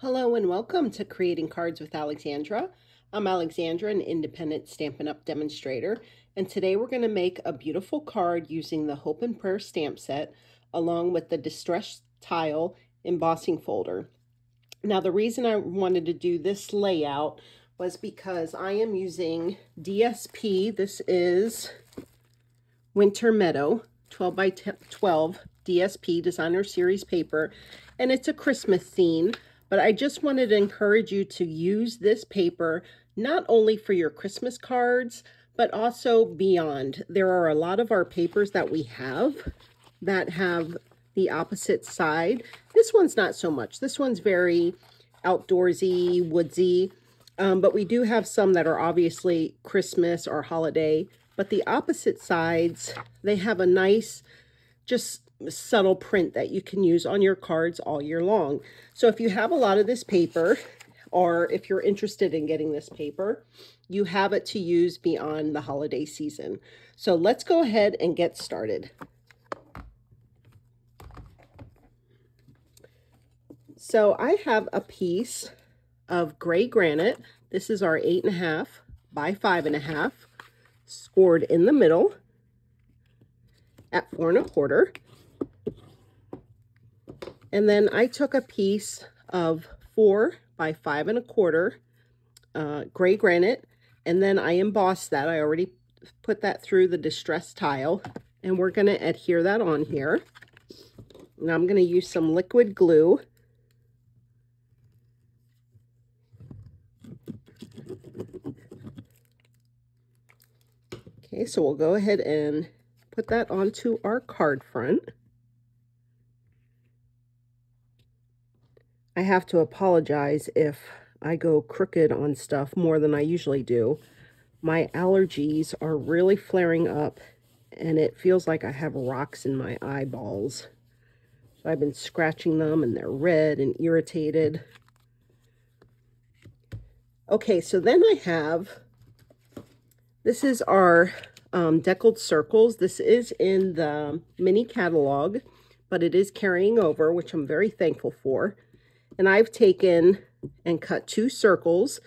Hello and welcome to Creating Cards with Alexandra. I'm Alexandra, an independent Stampin' Up! Demonstrator, and today we're going to make a beautiful card using the Hope and Prayer stamp set along with the Distress Tile embossing folder. Now the reason I wanted to do this layout was because I am using DSP. This is Winter Meadow 12 by 12 DSP Designer Series paper, and it's a Christmas theme. But I just wanted to encourage you to use this paper not only for your Christmas cards, but also beyond. There are a lot of our papers that we have that have the opposite side. This one's not so much. This one's very outdoorsy, woodsy, but we do have some that are obviously Christmas or holiday. But the opposite sides, they have a nice, just subtle print that you can use on your cards all year long. So if you have a lot of this paper, or if you're interested in getting this paper, you have it to use beyond the holiday season. So let's go ahead and get started. So I have a piece of gray granite. This is our 8.5 by 5.5, scored in the middle at 4 1/4. And then I took a piece of 4 by 5 1/4 gray granite, and then I embossed that. I already put that through the Distress Tile, and we're going to adhere that on here. Now I'm going to use some liquid glue. Okay, so we'll go ahead and put that onto our card front. I have to apologize if I go crooked on stuff more than I usually do. My allergies are really flaring up, and it feels like I have rocks in my eyeballs. So I've been scratching them, and they're red and irritated. Okay, so then I have, this is our deckled circles. This is in the mini catalog, but it is carrying over, which I'm very thankful for. And I've taken and cut 2 circles.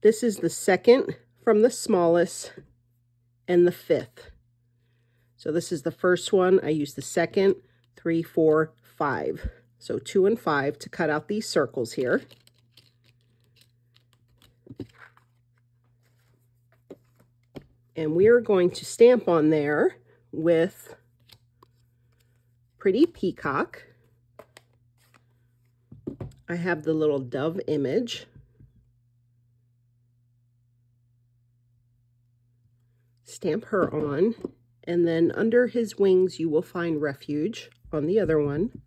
This is the second from the smallest and the 5th. So this is the first one. I use the second, 3, 4, 5. So 2 and 5 to cut out these circles here. And we are going to stamp on there with Pretty Peacock. I have the little dove image. Stamp her on, and then under his wings you will find Refuge on the other one.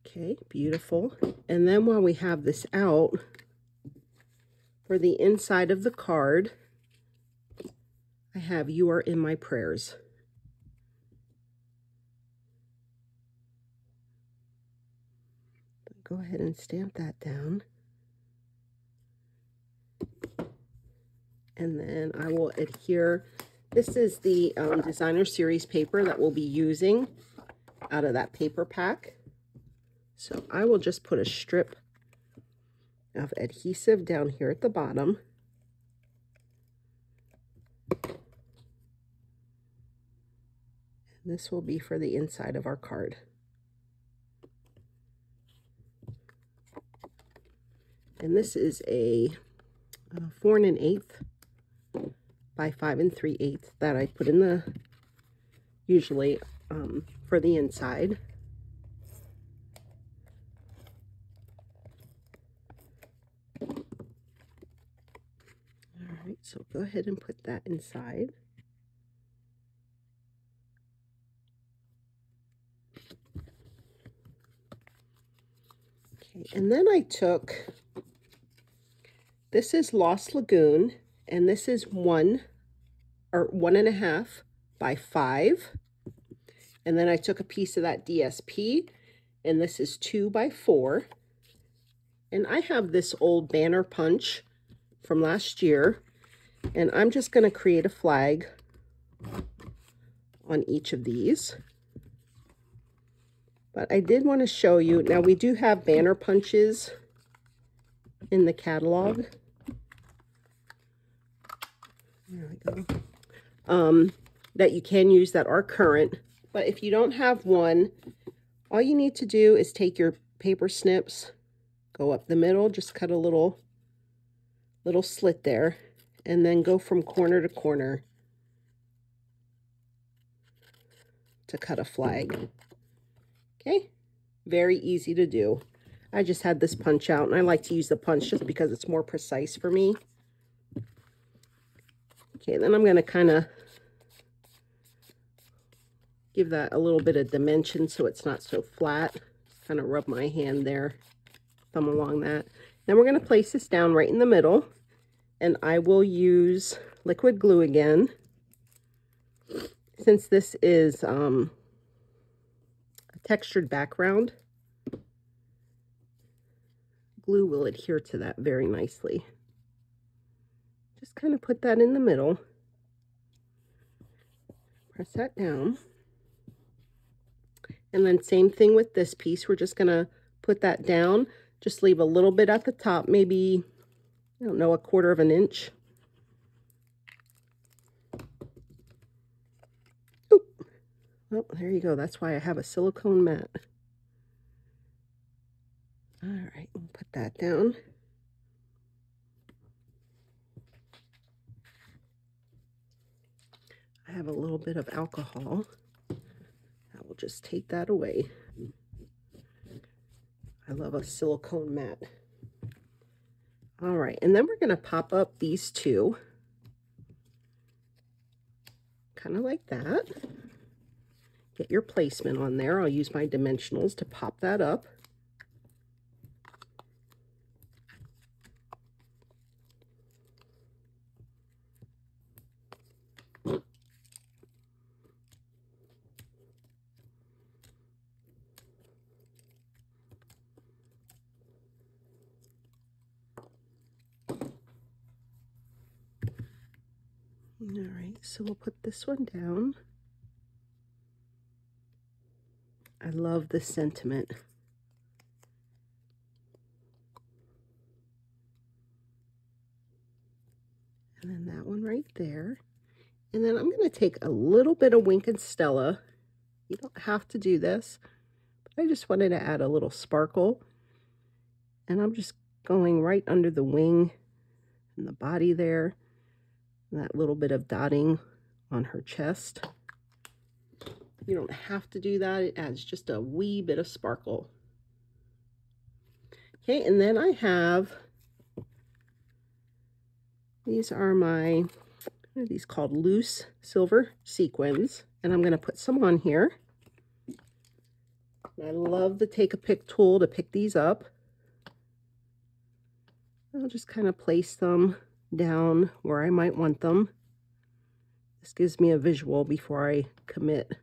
Okay, beautiful. And then while we have this out, for the inside of the card, I have You Are in My Prayers. Go ahead and stamp that down. And then I will adhere. This is the Designer Series paper that we'll be using out of that paper pack. So I will just put a strip of adhesive down here at the bottom. And this will be for the inside of our card. And this is a 4 1/8 by 5 3/8 that I put in the, usually for the inside. All right, so go ahead and put that inside. Okay, and then I took, this is Lost Lagoon, and this is 1 or 1.5 by 5. And then I took a piece of that DSP, and this is 2 by 4. And I have this old banner punch from last year, and I'm just going to create a flag on each of these. But I did want to show you, now we do have banner punches in the catalog. There we go. That you can use that are current. But if you don't have one, all you need to do is take your paper snips, go up the middle, just cut a little slit there, and then go from corner to corner to cut a flag. Okay, very easy to do. I just had this punch out, and I like to use the punch just because it's more precise for me. Okay, then I'm going to kind of give that a little bit of dimension so it's not so flat. Kind of rub my hand there, thumb along that. Then we're going to place this down right in the middle, and I will use liquid glue again. Since this is a textured background, glue will adhere to that very nicely. Just kind of put that in the middle. Press that down. And then same thing with this piece. We're just going to put that down. Just leave a little bit at the top, maybe, I don't know, 1/4 of an inch. Oop. Well, there you go. That's why I have a silicone mat. All right, we'll put that down. I have a little bit of alcohol. I will just take that away. I love a silicone mat. All right, and then we're going to pop up these two. Kind of like that. Get your placement on there. I'll use my dimensionals to pop that up. All right, so we'll put this one down. I love the sentiment. And then that one right there. And then I'm going to take a little bit of Wink and Stella. You don't have to do this, but I just wanted to add a little sparkle. And I'm just going right under the wing and the body there. And that little bit of dotting on her chest. You don't have to do that. It adds just a wee bit of sparkle. Okay, and then I have, these are my, what are these called? Loose silver sequins. And I'm going to put some on here. And I love the Take a Pick tool to pick these up. I'll just kind of place them down where I might want them. This gives me a visual before I commit.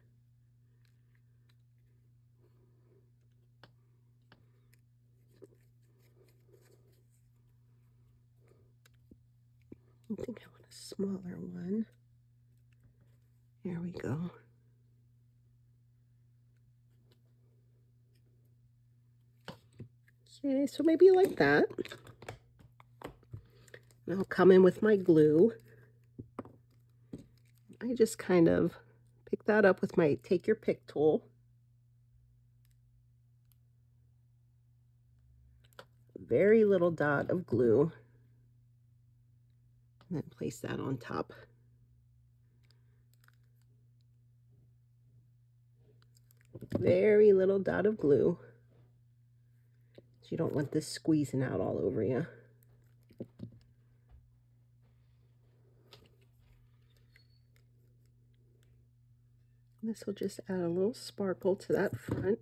I think I want a smaller one. There we go. Okay, so maybe like that. And I'll come in with my glue. I just kind of pick that up with my Take Your Pick tool. Very little dot of glue. And then place that on top. Very little dot of glue. You don't want this squeezing out all over you. This will just add a little sparkle to that front.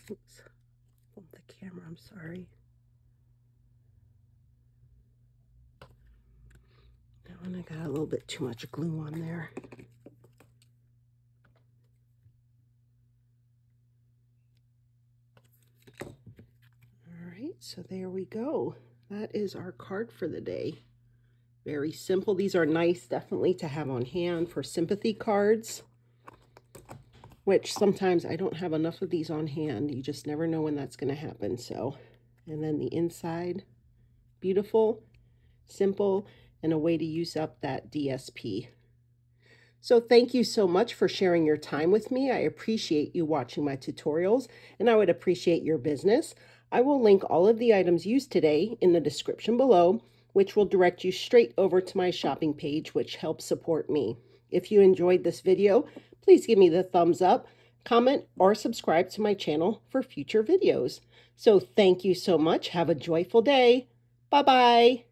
Oops, bumped the camera, I'm sorry. That one I got a little bit too much glue on there. All right. So there we go. That is our card for the day. Very simple. These are nice, definitely, to have on hand for sympathy cards, which sometimes I don't have enough of these on hand. You just never know when that's going to happen. So, and then the inside, beautiful, simple, and a way to use up that DSP. So thank you so much for sharing your time with me. I appreciate you watching my tutorials, and I would appreciate your business. I will link all of the items used today in the description below, which will direct you straight over to my shopping page, which helps support me. If you enjoyed this video, please give me the thumbs up, comment, or subscribe to my channel for future videos. So thank you so much. Have a joyful day. Bye-bye.